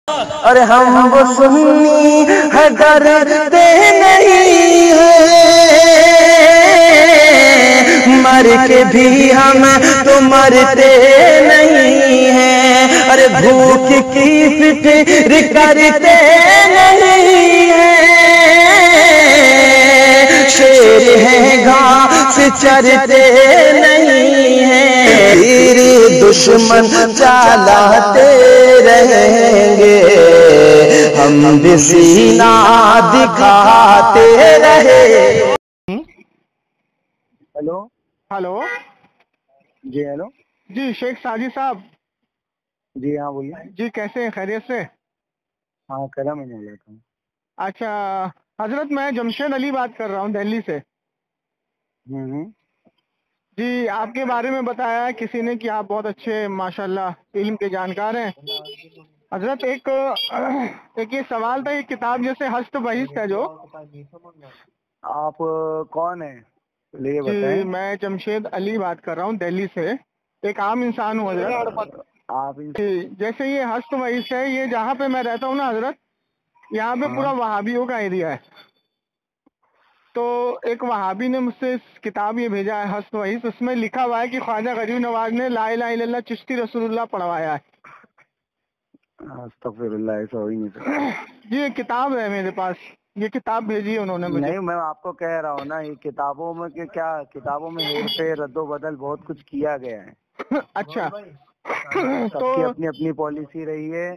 اور ہم وہ سنی ہے ڈرتے نہیں ہیں، مر کے بھی ہم تو مرتے نہیں ہیں، ارے بھوک کی فکر کرتے نہیں ہیں، شیر ہیں گھاس چرتے نہیں ہیں، تیرے دشمن چلاتے رہیں گے، ہم بھی سینہ دکھاتے رہے۔ ہیلو ہلو جی ہیلو جی شیخ ساجد صاحب جی ہاں بولیے۔ جی، کیسے ہیں؟ خیریت سے؟ ہاں کرم میں بول رہا ہوں۔ اچھا حضرت، میں جمشید علی بات کر رہا ہوں دہلی سے۔ جی، آپ کے بارے میں بتایا کسی نے کہ آپ بہت اچھے ماشاءاللہ علم کے جانکار ہیں۔ حضرت ایک یہ سوال تھا، یہ کتاب جیسے ہست بہست ہے جو، آپ کون ہیں یہ جی بتائیں؟ میں جمشید علی بات کر رہا ہوں دہلی سے، ایک عام انسان ہوں حضرت۔ آپ جی، جیسے یہ ہست بہست ہے، یہ جہاں پہ میں رہتا ہوں نا حضرت، یہاں پہ پورا وہابیوں کا ایریا ہے۔ تو ایک وہابی نے مجھ سے اس کتاب یہ بھیجا ہے ہست وحیث، اس میں لکھا ہوا ہے کہ خواجہ غریب نواز نے لا الہ الا اللہ چشتی رسول اللہ پڑھوایا ہے۔ استغفر اللہ، ایسا ہو ہی نہیں سکتا۔ جی، ایک کتاب ہے میرے پاس، یہ کتاب بھیجی ہے انہوں نے مجھے۔ نہیں، میں آپ کو کہہ رہا ہوں نا، یہ کتابوں میں کہ کیا کتابوں میں ہیر پھیر رد و بدل بہت کچھ کیا گیا ہے۔ اچھا سب تو کی اپنی اپنی پالیسی رہی ہے،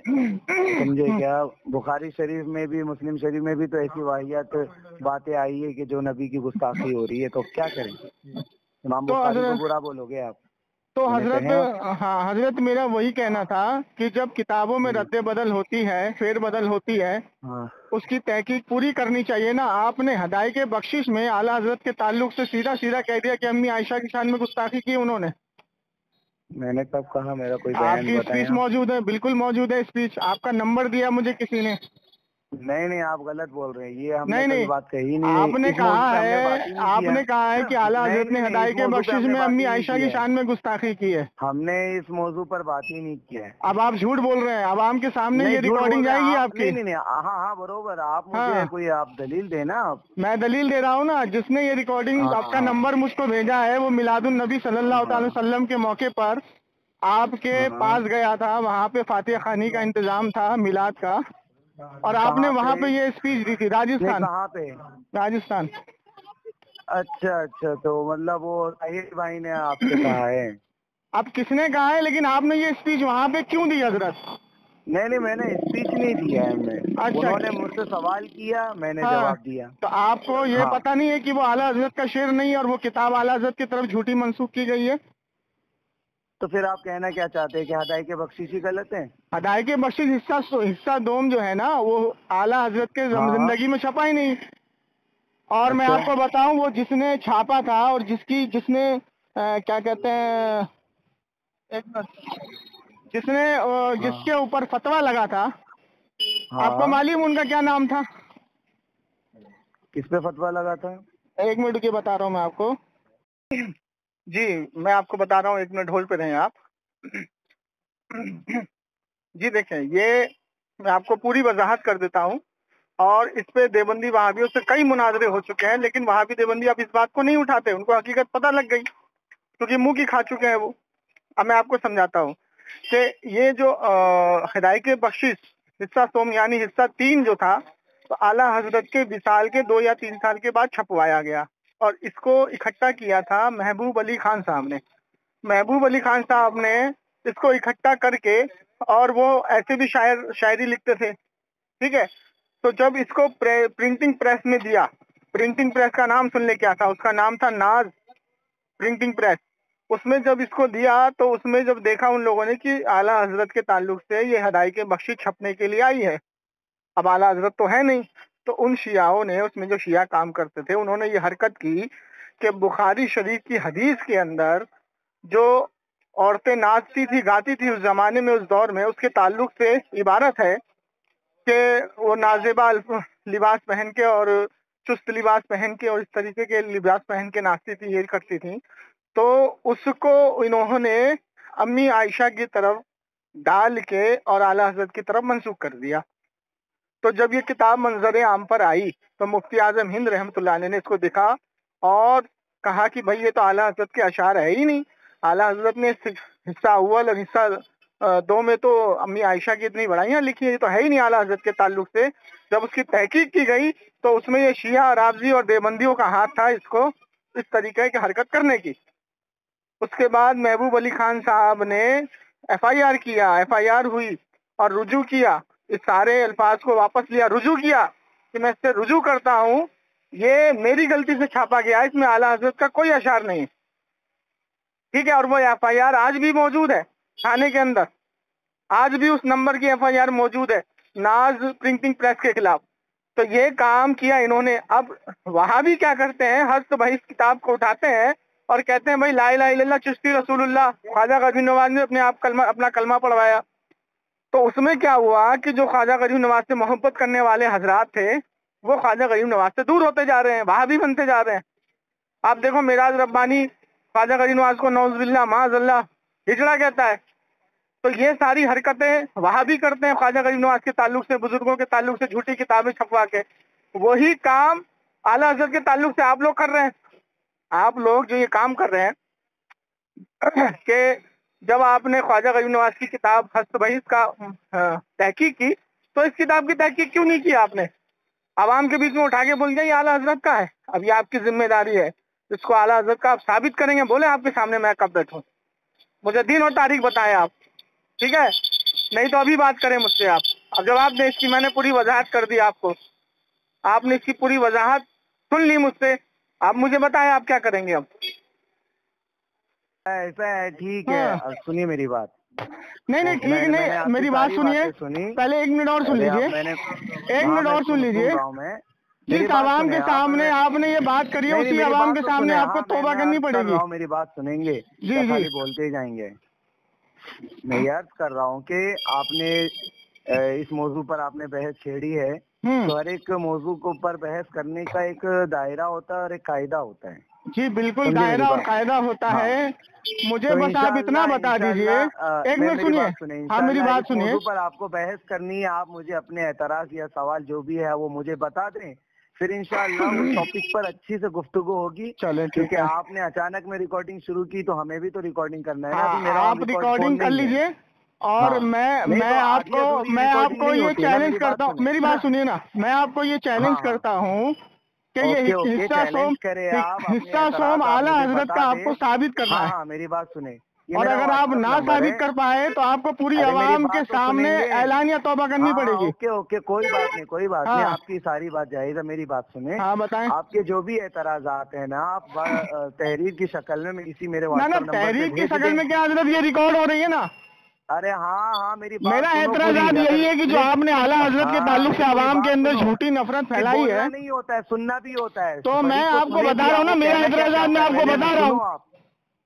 سمجھے کیا؟ بخاری شریف میں بھی مسلم شریف میں بھی تو ایسی واحد باتیں آئی ہے کہ جو نبی کی گستاخی ہو رہی ہے، تو کیا کریں؟ امام تو بخاری کو حضرت برا بولو گے آپ؟ تو میں نے حضرت کہے ہاں حضرت، میرا وہی کہنا تھا کہ جب کتابوں میں رد بدل ہوتی ہے، فیر بدل ہوتی ہے، ہاں اس کی تحقیق پوری کرنی چاہیے نا۔ آپ نے ہدایت بخشش میں اعلیٰ حضرت کے تعلق سے سیدھا سیدھا کہہ دیا کہ امی عائشہ کی شان میں گستاخی کی انہوں نے۔ میں نے کب کہا؟ میرا کوئی آپ بیان کی بتائیں اسپیچ آپ۔ موجود ہے، بالکل موجود ہے اسپیچ، آپ کا نمبر دیا مجھے کسی نے۔ نہیں، آپ غلط بول رہے ہیں، یہ ہم نے نہیں کبھی نہیں، بات کہی نہیں آپ ہے، نے اس موضوع کہا پہ ہم نے ہے بات ہی نہیں آپ کیا نے کہا ہے کہ اعلیٰ حضرت نے نہیں، اس ہدایت موضوع پہ ہم بخشش نے میں بات امی ہی نہیں عائشہ کی کیا ہے، شان میں گستاخی کی ہے۔ ہم نے اس موضوع پر بات ہی نہیں کیا ہے۔ اب آپ جھوٹ بول رہے ہیں، عوام کے سامنے نہیں، یہ جھوٹ بول ریکارڈنگ رہے ہیں جائے گی آپ، آپ کی۔ نہیں، ہاں بروبر، آپ مجھے ہاں، کوئی آپ دلیل دینا آپ۔ میں دلیل دے رہا ہوں نا، جس نے یہ ریکارڈنگ آپ کا ہاں نمبر مجھ کو بھیجا ہے، وہ میلاد النبی صلی اللہ تعالی وسلم کے موقع پر آپ کے ہاں، پاس گیا تھا، وہاں پہ فاتحہ خوانی کا انتظام تھا میلاد کا، اور آپ نے وہاں پہ یہ اسپیچ دی تھی، نہیں راجستھان کہاں پہ؟ راجستھان۔ اچھا، تو مطلب وہ طاہر بھائی نے آپ سے کہا ہے؟ اب کس نے کہا ہے، لیکن آپ نے یہ اسپیچ وہاں پہ کیوں دی حضرت؟ نہیں، میں نے اسپیچ نہیں دیا ہے، اچھا، انہوں نے مجھ سے سوال کیا، میں نے ہاں، جواب دیا۔ تو آپ کو یہ ہاں، پتہ نہیں ہے کہ وہ اعلیٰ حضرت کا شعر نہیں اور وہ کتاب اعلیٰ حضرت کی طرف جھوٹی منسوخ کی گئی ہے؟ تو پھر آپ کہنا کیا چاہتے ہیں کہ ہدایت بخشش ہی غلط ہے؟ ہدایت بخشش حصہ دوم جو ہے نا، وہ اعلیٰ حضرت کے ہاں، زندگی میں چھپا ہی نہیں۔ اور میں اچھا، آپ کو بتاؤں، وہ جس نے چھاپا تھا اور جس نے کیا کہتے ہیں، ایک منٹ، ہاں جس کے اوپر فتویٰ لگا تھا، آپ کو ہاں، معلوم ان کا کیا نام تھا؟ کس پہ فتویٰ لگا تھا؟ ایک منٹ کی بتا رہا ہوں میں آپ کو۔ جی میں آپ کو بتا رہا ہوں، ایک منٹ ہولڈ پہ رہیں آپ۔ جی دیکھیں، یہ میں آپ کو پوری وضاحت کر دیتا ہوں، اور اس پہ دیوبندی وہابیوں سے کئی مناظرے ہو چکے ہیں، لیکن وہابی دیوبندی اب اس بات کو نہیں اٹھاتے، ان کو حقیقت پتہ لگ گئی کیونکہ منہ کی کھا چکے ہیں وہ۔ اب میں آپ کو سمجھاتا ہوں کہ یہ جو ہدایت بخشش حصہ سوم یعنی حصہ 3 جو تھا، تو اعلیٰ حضرت کے وصال کے 2 یا 3 سال کے بعد چھپوایا گیا، اور اس کو اکٹھا کیا تھا محبوب علی خان صاحب نے۔ محبوب علی خان صاحب نے اس کو اکٹھا کر کے، اور وہ ایسے بھی شاعری لکھتے تھے، ٹھیک ہے؟ تو جب اس کو پرنٹنگ پریس میں دیا، پرنٹنگ پریس کا نام سن لے کیا تھا، اس کا نام تھا ناز پرنٹنگ پریس۔ اس میں جب اس کو دیا تو اس میں جب دیکھا ان لوگوں نے کہ اعلیٰ حضرت کے تعلق سے یہ ہدایت بخشش چھپنے کے لیے آئی ہے، اب اعلیٰ حضرت تو ہے نہیں، تو ان شیعوں نے، اس میں جو شیعہ کام کرتے تھے، انہوں نے یہ حرکت کی کہ بخاری شریف کی حدیث کے اندر جو عورتیں ناچتی تھی، گاتی تھی اس زمانے میں، اس دور میں، اس کے تعلق سے عبارت ہے کہ وہ نازیبا لباس پہن کے اور چست لباس پہن کے اور اس طریقے کے لباس پہن کے ناچتی تھی، یہ کرتی تھی۔ تو اس کو انہوں نے امی عائشہ کی طرف ڈال کے اور اعلیٰ حضرت کی طرف منسوخ کر دیا۔ تو جب یہ کتاب منظر عام پر آئی تو مفتی اعظم ہند رحمۃ اللہ علیہ نے اس کو دیکھا اور کہا کہ بھائی یہ تو اعلیٰ حضرت کے اشعار ہے ہی نہیں۔ اعلیٰ حضرت نے حصہ اول اور حصہ دو میں تو امی عائشہ کی اتنی بڑائیاں لکھی ہیں، یہ تو ہے ہی نہیں اعلیٰ حضرت کے تعلق سے۔ جب اس کی تحقیق کی گئی تو اس میں یہ شیعہ، رافضی اور دیوبندیوں کا ہاتھ تھا اس کو اس طریقے کی حرکت کرنے کی۔ اس کے بعد محبوب علی خان صاحب نے ایف آئی آر کیا، ایف آئی آر ہوئی اور رجوع کیا، اس سارے الفاظ کو واپس لیا، رجوع کیا کہ میں اس سے رجوع کرتا ہوں، یہ میری غلطی سے چھاپا گیا، اس میں اعلیٰ حضرت کا کوئی اشعار نہیں ہے، ٹھیک ہے۔ اور وہ ایف آئی آر آج بھی موجود ہے تھانے کے اندر، آج بھی اس نمبر کی ایف آئی آر موجود ہے ناز پرنٹنگ پریس کے خلاف۔ تو یہ کام کیا انہوں نے۔ اب وہاں بھی کیا کرتے ہیں، ہست بھائی اس کتاب کو اٹھاتے ہیں اور کہتے ہیں بھائی لا الہ الا اللہ چشتی رسول اللہ، خواجہ غریب نواز نے اپنا کلمہ پڑھوایا۔ تو اس میں کیا ہوا کہ جو خواجہ غریب نواز سے محبت کرنے والے حضرات تھے وہ خواجہ غریب نواز سے دور ہوتے جا رہے ہیں، وہابی بنتے جا رہے ہیں۔ آپ دیکھو معراج ربانی خواجہ غریب نواز کو نعوذ باللہ معاذ اللہ ہجڑا کہتا ہے۔ تو یہ ساری حرکتیں وہابی کرتے ہیں خواجہ غریب نواز کے تعلق سے، بزرگوں کے تعلق سے جھوٹی کتابیں چھپوا کے۔ وہی کام اعلیٰ حضرت کے تعلق سے آپ لوگ کر رہے ہیں۔ آپ لوگ جو یہ کام کر رہے ہیں کہ جب آپ نے خواجہ غریب نواز کی کتاب ہست بحث کا تحقیق کی تو اس کتاب کی تحقیق کیوں نہیں کی آپ نے؟ عوام کے بیچ میں اٹھا کے بول گیا یہ اعلیٰ حضرت کا ہے، اب یہ آپ کی ذمہ داری ہے، اس کو اعلیٰ حضرت کا آپ ثابت کریں گے۔ بولے آپ کے سامنے میں کب بیٹھوں، مجھے دن اور تاریخ بتائیں آپ، ٹھیک ہے؟ نہیں تو ابھی بات کریں مجھ سے آپ۔ اب جب آپ نے اس کی میں نے پوری وضاحت کر دی آپ کو، آپ نے اس کی پوری وضاحت سن لی مجھ سے، آپ مجھے بتائیں آپ کیا کریں گے اب؟ ایسا ہے، ٹھیک ہے، سنیے میری بات۔ نہیں ٹھیک نہیں، میری بات سنیے، پہلے ایک منٹ اور سن لیجیے، ایک منٹ اور سن لیجیے۔ جس عوام کے سامنے آپ نے یہ بات کری ہے اسی عوام کے سامنے آپ کو توبہ کرنی پڑے گی۔ میری بات سنیں گے، جی جی بولتے ہی جائیں گے۔ میں یہ عرض کر رہا ہوں کہ آپ نے اس موضوع پر آپ نے بحث چھیڑی ہے، تو ہر ایک موضوع کے اوپر بحث کرنے کا ایک دائرہ ہوتا ہے اور ایک قاعدہ ہوتا ہے۔ جی بالکل، دائرہ اور قاعدہ ہوتا ہے۔ مجھے بس آپ اتنا بتا دیجئے، ایک منٹ سنیے، ہاں میری بات سنیے۔ موضوع پر آپ کو بحث کرنی ہے، آپ مجھے اپنے اعتراض یا سوال جو بھی ہے وہ مجھے بتا دیں، پھر انشاءاللہ اس ٹاپک پر اچھی سے گفتگو ہوگی۔ کیونکہ آپ نے اچانک میں ریکارڈنگ شروع کی تو ہمیں بھی تو ریکارڈنگ کرنا ہے نا۔ آپ ریکارڈنگ کر لیجئے اور میں آپ کو یہ چیلنج کرتا ہوں، میری بات سنیے نا، میں آپ کو یہ چیلنج کرتا ہوں کہ یہ حصہ سوم اعلیٰ حضرت کا آپ کو ثابت کرنا ہے۔ میری بات سنیں، اور اگر آپ نہ ثابت کر پائے تو آپ کو پوری عوام کے سامنے اعلانیہ توبہ کرنی پڑے گی۔ اوکے، کوئی بات نہیں، کوئی بات نہیں، آپ کی ساری بات جائز ہے۔ میری بات سنیں، ہاں بتائیں۔ آپ کے جو بھی اعتراضات ہیں نا، آپ تحریر کی شکل میں اسی میرے واٹس ایپ نمبر پہ تحریر کی شکل میں کیا حضرت یہ ریکارڈ ہو رہی ہے نا؟ ارے ہاں میری بات، میرا اعتراضات یہی ہے کہ جو آپ نے اعلیٰ حضرت کے تعلق سے عوام کے اندر جھوٹی نفرت پھیلائی ہے، نہیں ہوتا ہے، سننا بھی ہوتا ہے۔ تو میں آپ کو بتا رہا ہوں نا، میرا اعتراضات میں آپ کو بتا رہا ہوں۔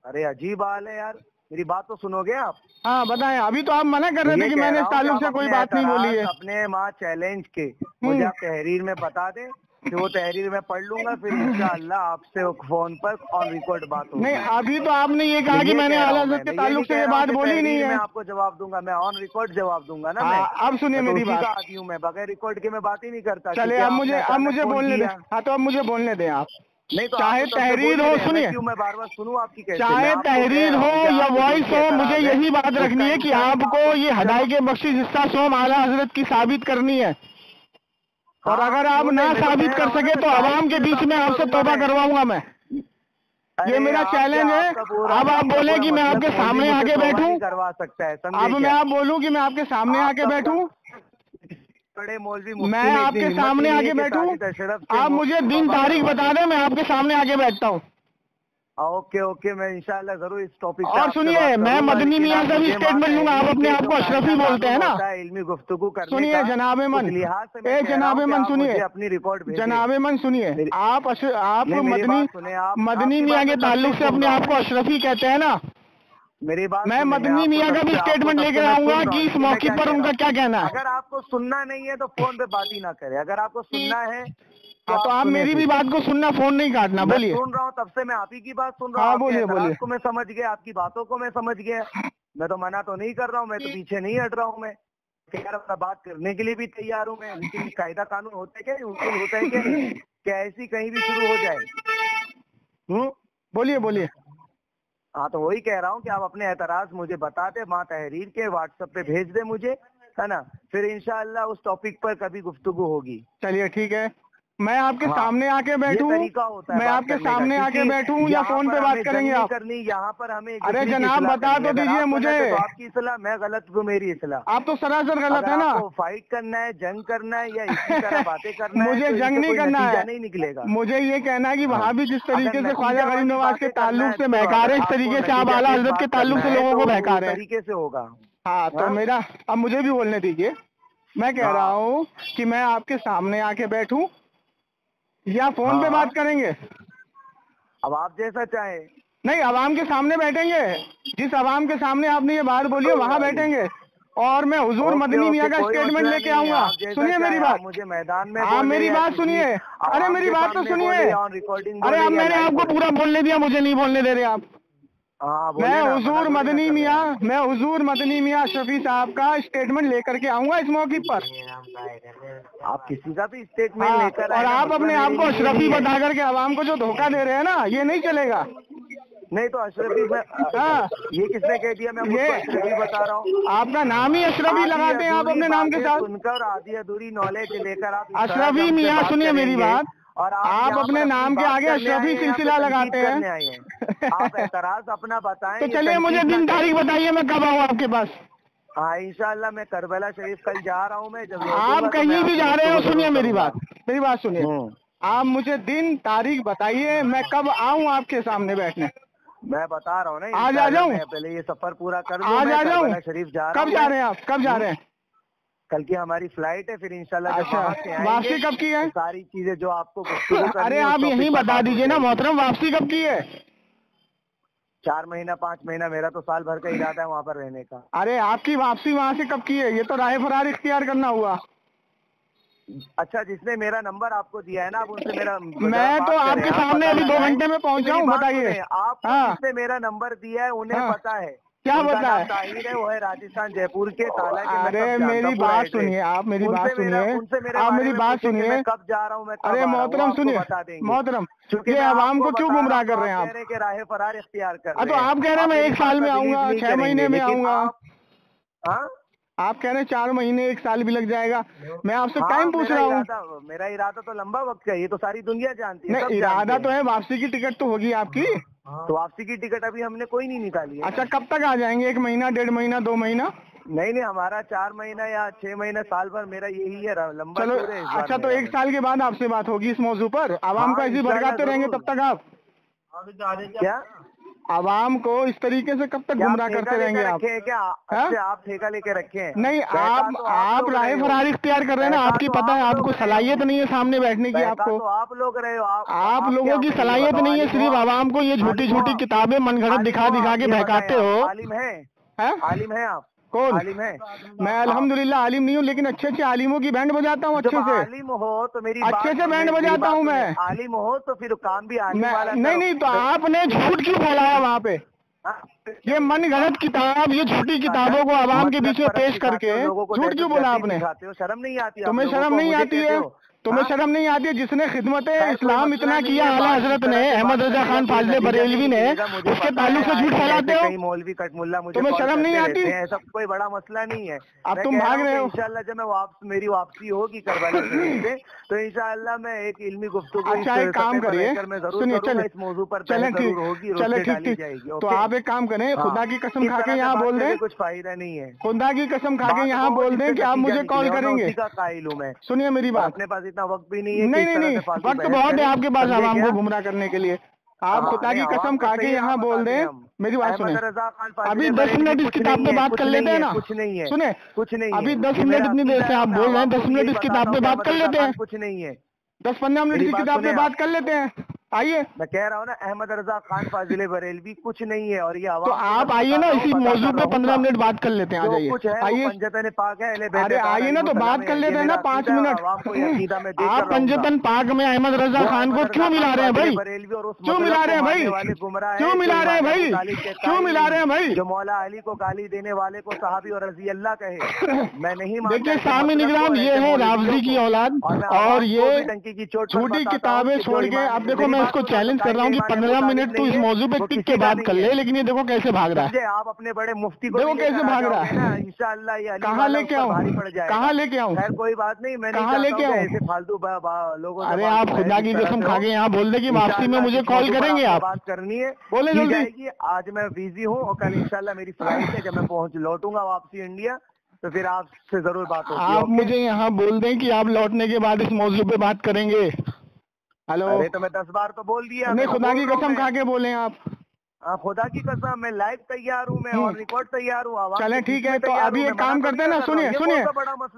ارے عجیب حال ہے یار، میری بات تو سنو گے آپ؟ ہاں بتائیں، ابھی تو آپ منع کر رہے تھے کہ میں نے اس تعلق سے کوئی بات نہیں بولی ہے۔ اپنے ماں چیلنج کے مجھے آپ تحریر میں بتا دیں کہ وہ تحریر میں پڑھ لوں گا، پھر انشاءاللہ آپ سے فون پر آن ریکارڈ بات ہوگی۔ نہیں، ابھی تو آپ نے یہ کہا کہ میں نے اعلیٰ حضرت کے تعلق سے یہ بات بولی نہیں ہے۔ میں آپ کو جواب دوں گا، میں آن ریکارڈ جواب دوں گا نا۔ اب سنیے میری بات، آتی ہوں میں بغیر ریکارڈ کے میں بات ہی نہیں کرتا۔ چلے اب مجھے بولنے دیں۔ ہاں تو اب مجھے بولنے دیں آپ، نہیں تو چاہے تحریر ہو، سنیے، میں بار بار سنوں آپ کی، چاہے تحریر ہو یا وائس ہو، مجھے یہی بات رکھنی ہے کہ آپ کو یہ ہدایت بخشش حصہ سوم اعلیٰ حضرت کی ثابت کرنی ہے، اور اگر آپ نہ ثابت کر سکے تو عوام کے بیچ میں آپ سے توبہ کرواؤں گا میں۔ یہ میرا چیلنج ہے۔ اب آپ بولیں کہ میں آپ کے سامنے آ کے بیٹھوں، کروا سکتا ہے، اب میں آپ بولوں کہ میں آپ کے سامنے آ کے بیٹھوں، میں آپ کے سامنے آ کے بیٹھوں، آپ مجھے دن تاریخ بتا دیں، میں آپ کے سامنے آ کے بیٹھتا ہوں۔ اوکے، میں انشاءاللہ ضرور اس ٹاپک اور سنیے، میں مدنی میاں کا بھی اسٹیٹمنٹ لوں گا، آپ اپنے آپ کو اشرفی بولتے ہیں نا۔ علمی گفتگو کرنے سنیے جناب من، جناب من سنیے، اپنی ریکارڈ جناب من سنیے، آپ مدنی میاں کے تعلق سے اپنے آپ کو اشرفی کہتے ہیں نا، میری بات میں مدنی میاں کا بھی اسٹیٹمنٹ لے کے آؤں گا کہ اس موقع پر ان کا کیا کہنا ہے۔ اگر آپ کو سننا نہیں ہے تو فون پہ بات ہی نہ کرے، اگر آپ کو سننا ہے تو آپ میری بھی بات کو سننا، فون نہیں کاٹنا، بولیے۔ سن رہا ہوں، تب سے میں آپ ہی کی بات سن رہا ہوں، آپ کو میں سمجھ گیا، آپ کی باتوں کو میں سمجھ گیا، میں تو منع تو نہیں کر رہا ہوں, میں تو پیچھے نہیں ہٹ رہا ہوں, میں خیر اپنا بات کرنے کے لیے بھی تیار ہوں میں, لیکن قاعدہ قانون ہوتا ہے کیا نہیں, اصول ہوتا ہے کیا نہیں کہ ایسی کہیں بھی شروع ہو جائے. بولیے بولیے. ہاں تو وہی کہہ رہا ہوں کہ آپ اپنے اعتراض مجھے بتا دیں, ماں تحریر کے واٹس ایپ پہ بھیج دیں مجھے, ہے نا, پھر انشاءاللہ اس ٹاپک پر کبھی گفتگو ہوگی. چلیے ٹھیک ہے, میں آپ کے سامنے آ کے بیٹھوں, میں آپ کے سامنے آ کے بیٹھوں یا فون پہ بات کریں گے آپ؟ کرنی یہاں پر ہمیں ارے جناب بتا تو دیجیے مجھے, آپ کی اصلاح, میں غلط ہوں میری اصلاح. آپ تو سراسر غلط ہے نا. فائٹ کرنا ہے, جنگ کرنا ہے, یا اسی طرح باتیں کرنا ہے, مجھے جنگ نہیں کرنا ہے, نہیں نکلے گا. مجھے یہ کہنا ہے کہ وہاں بھی جس طریقے سے خواجہ غریب نواز کے تعلق سے بہکا رہے ہیں, اس طریقے سے آپ اعلیٰ حضرت کے تعلق سے لوگوں کو بہکا رہے ہیں. طریقے سے ہوگا. ہاں تو میرا, اب مجھے بھی بولنے دیجیے. میں کہہ رہا ہوں کہ میں آپ کے سامنے آ کے بیٹھوں یا فون پہ بات کریں گے؟ اب آپ جیسا چاہیں. نہیں, عوام کے سامنے بیٹھیں گے, جس عوام کے سامنے آپ نے یہ بات بولی ہے وہاں بیٹھیں گے, اور میں حضور مدنی میاں کا اسٹیٹمنٹ لے کے آؤں گا. سنیے میری بات, مجھے میدان میں آپ میری بات سنیے. ارے میری بات تو سنیے. ارے اب میں نے آپ کو پورا بولنے دیا, مجھے نہیں بولنے دے رہے آپ. میں حضور مدنی میاں اشرفی صاحب کا اسٹیٹمنٹ لے کر کے آؤں گا اس موقع پر. آپ کسی کا بھی اسٹیٹمنٹ لے کر, اور آپ اپنے آپ کو اشرفی بتا کر کے عوام کو جو دھوکہ دے رہے ہیں نا, یہ نہیں چلے گا. نہیں تو اشرفی میں, یہ کس نے کہہ دیا میں اشرفی بتا رہا ہوں؟ آپ کا نام ہی اشرفی لگاتے ہیں آپ اپنے نام کے ساتھ. سن کر آدھی ادھوری نالج لے کر آپ اشرفی میاں, سنیے میری بات, اور آپ اپنے نام کے آگے اشرفی سلسلہ لگاتے ہیں. آپ اعتراض اپنا بتائیں. تو چلیے مجھے دن تاریخ بتائیے, میں کب آؤں آپ کے پاس؟ ہاں انشاءاللہ میں کربلا شریف کل جا رہا ہوں. میں جب آپ کہیں بھی جا رہے ہو, سنیے میری بات سنیے. آپ مجھے دن تاریخ بتائیے, میں کب آؤں آپ کے سامنے بیٹھنے. میں بتا رہا ہوں نا, آج آ جاؤں, پہلے یہ سفر پورا کر لوں. آج آ جاؤں. شریف جا رہا ہوں. کب جا رہے ہیں آپ, کب جا رہے ہیں؟ کل کی ہماری فلائٹ ہے, پھر انشاءاللہ اچھا, واپسی کب کی ہے؟ ساری چیزیں جو آپ کو. ارے آپ یہیں بتا دیجئے نا محترم, واپسی کب کی ہے؟ 4 مہینہ 5 مہینہ, میرا تو سال بھر کا ارادہ ہے وہاں پر رہنے کا. ارے آپ کی واپسی وہاں سے کب کی ہے؟ یہ تو راہ فرار اختیار کرنا ہوا. اچھا, جس نے میرا نمبر آپ کو دیا ہے نا, آپ ان سے میرا, میں تو آپ کے سامنے ابھی 2 گھنٹے میں پہنچا ہوں, بتائیے. آپ کو جس نے میرا نمبر دیا ہے انہیں پتا ہے کیا بتا ہے. طاہر ہے, وہ ہے راجستھان جے پور کے تالا کے. ارے میری بات سنیے, آپ میری بات سنیے, آپ میری بات سنیے. کب جا رہا ہوں میں, ارے محترم سنیے, محترم یہ عوام کو کیوں گمراہ کر رہے ہیں آپ؟ کہ راہ فرار اختیار کر رہے ہیں. تو آپ کہہ رہے ہیں میں 1 سال میں آؤں گا, 6 مہینے میں آؤں گا. ہاں آپ کہہ رہے ہیں 4 مہینے 1 سال بھی لگ جائے گا. میں آپ سے ٹائم پوچھ رہا ہوں. میرا ارادہ تو لمبا وقت کا, یہ تو ساری دنیا جانتی ہے. نہیں, ارادہ تو ہے, واپسی کی ٹکٹ تو ہوگی آپ کی. تو واپسی کی ٹکٹ ابھی ہم نے کوئی نہیں نکالی ہے. اچھا, کب تک آ جائیں گے؟ 1 مہینہ, 1.5 مہینہ, 2 مہینہ؟ نہیں, ہمارا 4 مہینہ یا 6 مہینہ, سال بھر, میرا یہی ہے لمبا. چلو اچھا, تو 1 سال کے بعد آپ سے بات ہوگی اس موضوع پر. عوام کو ایسے بھڑکاتے رہیں گے تب تک آپ؟ کیا عوام کو اس طریقے سے کب تک گمراہ کرتے رہیں گے آپ؟ کیا آپ ٹھیکہ لے کے رکھے ہیں؟ نہیں, آپ راہ فرار اختیار کر رہے ہیں نا, آپ کی پتہ ہے آپ کو صلاحیت نہیں ہے سامنے بیٹھنے کی. آپ کو, آپ لوگ رہے ہو, آپ لوگوں کی صلاحیت نہیں ہے, صرف عوام کو یہ جھوٹی جھوٹی کتابیں من گھڑت دکھا کے بہکاتے ہو. عالم ہے آپ؟ کون عالم ہے؟ میں الحمدللہ عالم نہیں ہوں, لیکن اچھے عالموں کی بینڈ بجاتا ہوں. اچھے سے عالم ہو تو میری اچھے سے بینڈ بجاتا ہوں میں. عالم ہو تو پھر کام بھی عالم والا. نہیں, تو آپ نے جھوٹ کیوں پھیلایا وہاں پہ؟ یہ من گھڑت کتاب, یہ جھوٹی کتابوں کو عوام کے بیچ میں پیش کر کے جھوٹ کیوں بولا آپ نے؟ شرم نہیں آتی؟ تمہیں شرم نہیں آتی ہے؟ تمہیں شرم نہیں آتی ہے؟ جس نے خدمت اسلام اتنا کیا اعلیٰ حضرت نے, احمد رضا خان فاضل بریلوی نے, اس کے تعلق سے جھوٹ پھیلاتے ہو؟ مولوی کٹ ملا, تمہیں شرم نہیں آتی؟ ایسا کوئی بڑا مسئلہ نہیں ہے. اب تم بھاگ رہے ہو. انشاءاللہ جب میری واپسی ہوگی کربلا سے, تو انشاءاللہ میں ایک علمی گفتگو. اچھا, ایک کام کریے, سنیے, چلے اس موضوع پر چلے ٹھیک. تو آپ ایک کام کریں, خدا کی قسم کھا کے یہاں بول دیں, کچھ فائدہ نہیں ہے. خدا کی قسم کھا کے یہاں بول دیں کہ آپ مجھے کال کریں گے. قائل ہوں میں. سنیے میری بات, اپنے پاس اتنا وقت بھی نہیں ہے. نہیں, وقت بہت ہے آپ کے پاس عوام کو گمراہ کرنے کے لیے. آپ خدا کی قسم کھا کے یہاں بول دیں. میری بات سنیں, ابھی 10 منٹ اس کتاب پہ بات کر لیتے ہیں نا. کچھ نہیں ہے, سنیں, کچھ نہیں. ابھی 10 منٹ اتنی دیر سے آپ بول رہے ہیں, 10 منٹ اس کتاب پہ بات کر لیتے ہیں. کچھ نہیں ہے, 10-15 منٹ کی کتاب پہ بات کر لیتے ہیں. آئیے. میں کہہ رہا ہوں نا احمد رضا خان فاضل بریلوی کچھ نہیں ہے, اور یہ تو آپ آئیے نا اسی موضوع پہ 15 منٹ بات کر لیتے ہیں. آ جائیے, آئیے. پنجتن پاک ہے. ارے آئیے نا تو بات کر لیتے ہیں نا 5 منٹ. آپ پنجتن پاک میں احمد رضا خان کو کیوں ملا رہے ہیں بھائی؟ کیوں ملا رہے ہیں بھائی؟ کیوں ملا رہے ہیں بھائی؟ کیوں ملا رہے ہیں بھائی؟ جو مولا علی کو گالی دینے والے کو صحابی اور رضی اللہ کہے, میں نہیں مانتا. دیکھیے سامع نگران, یہ ہے رافضی کی اولاد, اور یہ جھوٹی کتابیں چھوڑ کے. اب دیکھو میں اس کو چیلنج کر رہا ہوں کہ 15 منٹ تو اس موضوع پہ ٹک کے بات کر لے, لیکن یہ دیکھو کیسے بھاگ رہا ہے. آپ اپنے بڑے مفتی کو دیکھو کیسے بھاگ رہا ہے. انشاءاللہ یہ کہاں لے کے آؤں, کہاں لے کے آؤں, خیر کوئی بات نہیں. میں کہاں لے کے آؤں ایسے فالتو لوگوں. ارے آپ خدا کی قسم کھا کے یہاں بول دیں کہ واپسی میں مجھے کال کریں گے. آپ بات کرنی ہے, بولے جلدی. آج میں بزی ہوں, اور کل انشاءاللہ میری فلائٹ ہے. جب میں لوٹوں گا واپسی انڈیا, تو پھر آپ سے ضرور بات ہوگی. آپ مجھے یہاں بول دیں کہ آپ لوٹنے کے بعد اس موضوع پہ بات کریں گے. ہلو, ارے تو میں 10 بار تو بول دیا. نہیں خدا کی قسم کھا کے بولیں آپ. خدا کی قسم میں لائیو تیار ہوں, میں اور ریکارڈ تیار ہوں. چلیں ٹھیک ہے, تو ابھی ایک کام کرتے ہیں نا, سنیے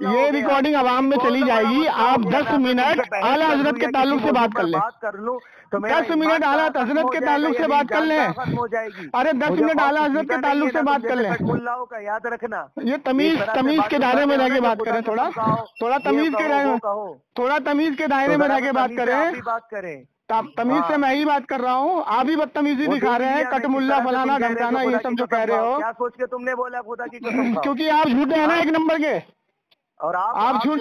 یہ ریکارڈنگ عوام میں چلی جائے گی. آپ 10 منٹ اعلیٰ حضرت کے تعلق سے بات کر لیں. 10 منٹ اعلیٰ حضرت کے تعلق سے بات کر لیں. ارے 10 منٹ اعلیٰ حضرت کے تعلق سے بات کر لیں. ملاؤں کا یاد رکھنا, یہ تمیز کے دائرے میں رہ کے بات کریں. تھوڑا تمیز کے دائرے میں, تھوڑا تمیز کے دائرے میں رہ کے بات کریں. تمیز سے میں ہی بات کر رہا ہوں, آپ ہی بدتمیزی دکھا رہے ہیں. کٹ ملا فلانا دھمکانا یہ سب جو کہہ رہے ہو, کیا سوچ کے تم نے بولا خدا کی قسم؟ کیونکہ آپ جھوٹے ہیں نا ایک نمبر کے. اور آپ جھوٹ.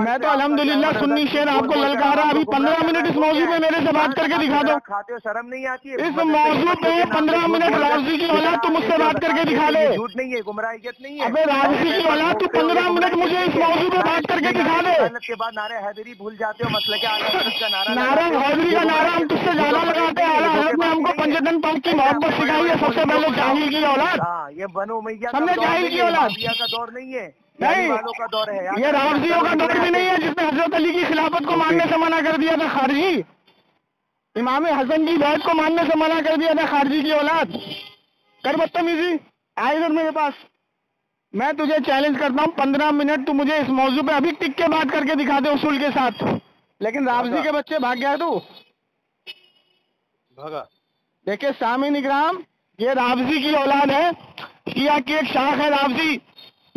میں تو الحمدللہ سنی شیر آپ کو للکارا. ابھی 15 منٹ اس موضوع پہ میرے سے بات کر کے دکھا دو. کھاتے ہو شرم نہیں آتی ہے؟ اس موضوع پہ 15 منٹ رافضی کی اولاد تو مجھ سے بات کر کے دکھا دے. جھوٹ نہیں ہے, گمراہیت نہیں ہے. ابے رافضی کی اولاد تو 15 منٹ مجھے اس موضوع پہ بات کر کے دکھا دے. کے بعد نعرہ حیدری بھول جاتے ہو, مسئلہ کیا کا نعرہ حیدری کا نعرہ ہم تجھ سے زیادہ لگاتے ہیں. اعلیٰ حضرت نے ہم کو پنجتن پاک کی محبت سکھائی ہے. سب سے پہلے جاہل کی اولاد. یہ بنو میاں ہم نے جاہل کی اولاد کا دور نہیں ہے, نہیں کا دور ہے. یہ رافضیوں کا دور بھی نہیں ہے جس نے حضرت علی کی خلافت کو ماننے سے منع کر دیا تھا خارجی. امام حسن کی بیعت کو ماننے سے منع کر دیا تھا خارجی کی اولاد. کر بدتمیزی, آئے ادھر میرے پاس. میں تجھے چیلنج کرتا ہوں 15 منٹ تو مجھے اس موضوع پہ ابھی ٹک کے بات کر کے دکھا دے اصول کے ساتھ. لیکن رافضی کے بچے بھاگ گیا تو دیکھیں سامعین اکرام, یہ رافضی کی اولاد ہے. شیعہ کی ایک شاخ ہے رافضی,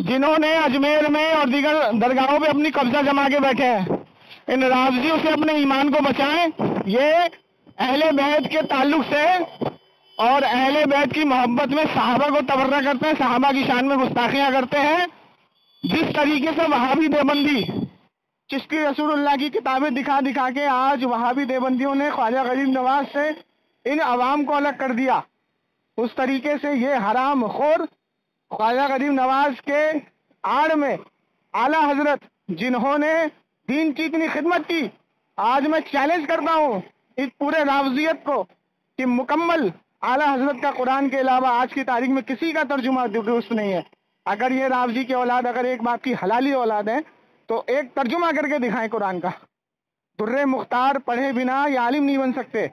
جنہوں نے اجمیر میں اور دیگر درگاہوں پہ اپنی قبضہ جما کے بیٹھے ہیں. ان رافضیوں سے اپنے ایمان کو بچائیں. یہ اہل بیت کے تعلق سے اور اہل بیت کی محبت میں صحابہ کو تبرہ کرتے ہیں, صحابہ کی شان میں گستاخیاں کرتے ہیں. جس طریقے سے وہابی دیوبندی چشتی رسول اللہ کی کتابیں دکھا دکھا کے آج وہابی دیوبندیوں نے خواجہ غریب نواز سے ان عوام کو الگ کر دیا, اس طریقے سے یہ حرام خور خواجہ غریب نواز کے آڑ میں اعلیٰ حضرت جنہوں نے دین کی اتنی خدمت کی, آج میں چیلنج کرتا ہوں اس پورے رافضیت کو کہ مکمل اعلیٰ حضرت کا قرآن کے علاوہ آج کی تاریخ میں کسی کا ترجمہ درست نہیں ہے. اگر یہ رافضی کی اولاد اگر ایک باپ کی حلالی اولاد ہے تو ایک ترجمہ کر کے دکھائیں قرآن کا. در مختار پڑھے بنا یہ عالم نہیں بن سکتے.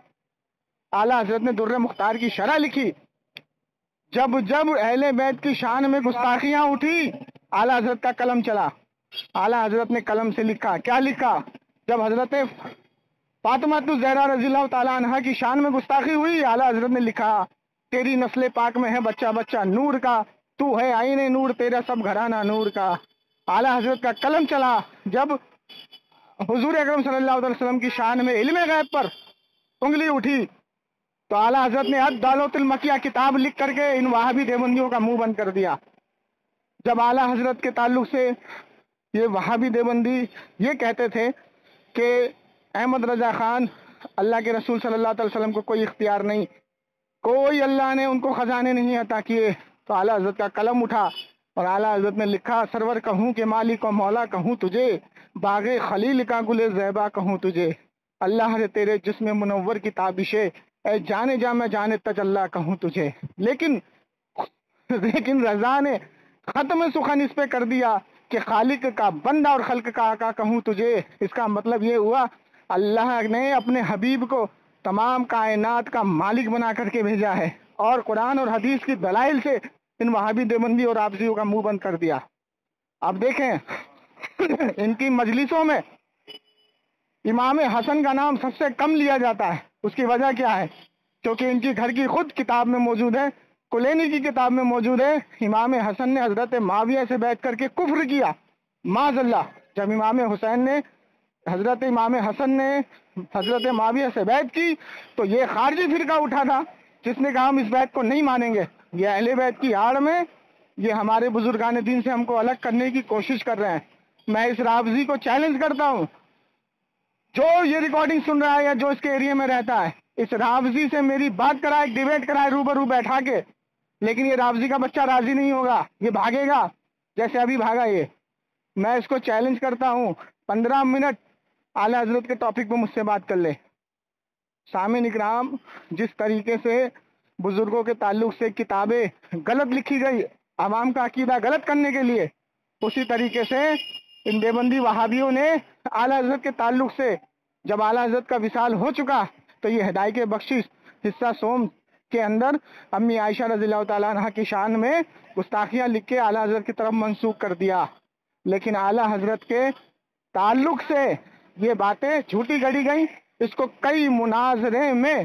اعلیٰ حضرت نے در مختار کی شرح لکھی. جب جب اہل بیت کی شان میں گستاخیاں اٹھی, اعلیٰ حضرت کا قلم چلا. اعلیٰ حضرت نے قلم سے لکھا, کیا لکھا؟ جب حضرت فاطمہ الزہرا رضی اللہ تعالیٰ عنہ کی شان میں گستاخی ہوئی, اعلیٰ حضرت نے لکھا تیری نسل پاک میں ہے بچہ بچہ نور کا, تو ہے آئین نور تیرا سب گھرانہ نور کا. اعلیٰ حضرت کا قلم چلا جب حضور اکرم صلی اللہ علیہ وسلم کی شان میں علم غیب پر انگلی اٹھی, تو اعلیٰ حضرت نے الدالۃ المکیہ کتاب لکھ کر کے ان وہابی دیوبندیوں کا منہ بند کر دیا. جب اعلیٰ حضرت کے تعلق سے یہ وہابی دیوبندی یہ کہتے تھے کہ احمد رضا خان اللہ کے رسول صلی اللہ علیہ وسلم کو کوئی اختیار نہیں, کوئی اللہ نے ان کو خزانے نہیں عطا کیے, تو اعلیٰ حضرت کا قلم اٹھا اور اعلیٰ حضرت نے لکھا سرور کہوں کہ مالک و مولا کہوں تجھے, باغ خلیل کا گل زیبا کہوں تجھے, اللہ نے تیرے جسم منور کی تابشے اے جانے جا میں جانے تجلا کہوں تجھے. لیکن رضا نے ختم سخن اس پہ کر دیا کہ خالق کا بندہ اور خلق کا آقا کہوں تجھے. اس کا مطلب یہ ہوا اللہ نے اپنے حبیب کو تمام کائنات کا مالک بنا کر کے بھیجا ہے, اور قرآن اور حدیث کی دلائل سے ان وہابی دیوبندی اور رافضیوں کا منہ بند کر دیا. آپ دیکھیں ان کی مجلسوں میں امام حسن کا نام سب سے کم لیا جاتا ہے, اس کی وجہ کیا ہے؟ کیونکہ ان کی گھر کی خود کتاب میں موجود ہے، کلینی کی کتاب میں موجود ہے، امام حسن نے حضرت معاویہ سے بیعت کر کے کفر کیا، معاذ اللہ۔ جب حضرت امام حسن نے حضرت معاویہ سے بیعت کی تو یہ خارجی فرقہ اٹھا تھا جس نے کہا ہم اس بیعت کو نہیں مانیں گے، یہ اہل بیت کی آڑ میں یہ ہمارے بزرگان دین سے ہم کو الگ کرنے کی کوشش کر رہے ہیں۔ میں اس رافضی کو چیلنج کرتا ہوں، جو یہ ریکارڈنگ سن رہا ہے یا جو اس کے ایریا میں رہتا ہے، اس رافضی سے میری بات کرائے، ڈیبیٹ کرائے روبرو بیٹھا کے، لیکن یہ رافضی کا بچہ راضی نہیں ہوگا، یہ بھاگے گا جیسے ابھی بھاگا یہ۔ میں اس کو چیلنج کرتا ہوں 15 منٹ اعلی حضرت کے ٹاپک پہ مجھ سے بات کر لے۔ سامعین اکرام، جس طریقے سے بزرگوں کے تعلق سے کتابیں غلط لکھی گئی عوام کا عقیدہ غلط کرنے کے لیے، اسی طریقے سے ان دیوبندی وہابیوں نے اعلی حضرت کے تعلق سے جب اعلی حضرت کا وصال ہو چکا تو یہ ہدایت بخشش حصہ سوم کے اندر امی عائشہ رضی اللہ تعالیٰ عنہ کی شان میں گستاخیاں لکھ کے اعلی حضرت کی طرف منسوخ کر دیا۔ لیکن اعلی حضرت کے تعلق سے یہ باتیں جھوٹی گڑی گئیں، اس کو کئی مناظرے میں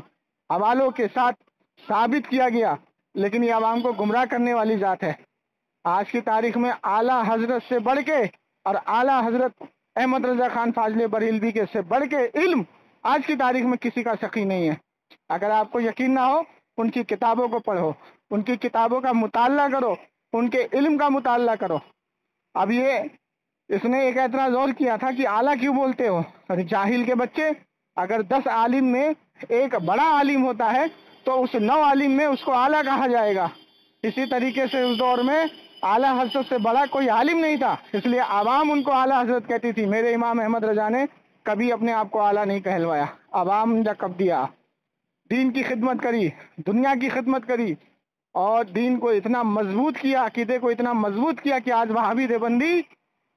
حوالوں کے ساتھ ثابت کیا گیا، لیکن یہ عوام کو گمراہ کرنے والی ذات ہے۔ آج کی تاریخ میں اعلی حضرت سے بڑھ کے اور اعلی حضرت احمد رضا خان فاضل بریلوی کے سے بڑھ کے علم آج کی تاریخ میں کسی کا سخی نہیں ہے۔ اگر آپ کو یقین نہ ہو، ان کی کتابوں کو پڑھو، ان کی کتابوں کا مطالعہ کرو، ان کے علم کا مطالعہ کرو۔ اب اس نے ایک اعتراض اور کیا تھا کہ اعلیٰ کیوں بولتے ہو؟ ارے جاہل کے بچے، اگر 10 عالم میں ایک بڑا عالم ہوتا ہے تو اس 9 عالم میں اس کو اعلیٰ کہا جائے گا۔ اسی طریقے سے اس دور میں اعلیٰ حضرت سے بڑا کوئی عالم نہیں تھا، اس لیے عوام ان کو اعلیٰ حضرت کہتی تھی۔ میرے امام احمد رضا نے کبھی اپنے آپ کو اعلیٰ نہیں کہلوایا، عوام نے کب دیا، دین کی خدمت کری، دنیا کی خدمت کری اور دین کو اتنا مضبوط کیا، عقیدے کو اتنا مضبوط کیا کہ آج وہابی دیوبندی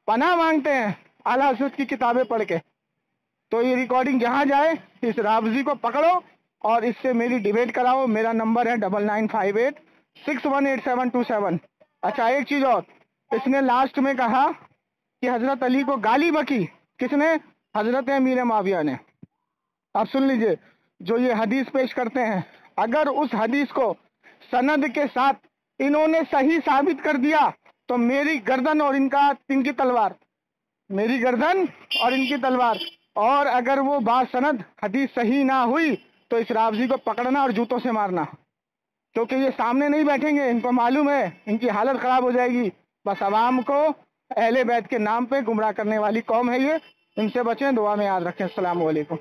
پناہ مانگتے ہیں اعلیٰ حضرت کی کتابیں پڑھ کے۔ تو یہ ریکارڈنگ جہاں جائے اس رافضی کو پکڑو اور اس سے میری ڈیبیٹ کراؤ۔ میرا نمبر ہے 9958618727۔ اچھا ایک چیز اور، اس نے لاسٹ میں کہا کہ حضرت علی کو گالی بکی، کس نے؟ حضرت امیر معاویہ نے۔ اب سن لیجئے، جو یہ حدیث پیش کرتے ہیں، اگر اس حدیث کو سند کے ساتھ انہوں نے صحیح ثابت کر دیا تو میری گردن اور ان کی تلوار، میری گردن اور ان کی تلوار، اور اگر وہ باسند حدیث صحیح نہ ہوئی تو اس رافضی کو پکڑنا اور جوتوں سے مارنا، کیونکہ یہ سامنے نہیں بیٹھیں گے، ان کو معلوم ہے ان کی حالت خراب ہو جائے گی۔ بس عوام کو اہل بیت کے نام پہ گمراہ کرنے والی قوم ہے یہ، ان سے بچیں، دعا میں یاد رکھیں۔ السلام علیکم۔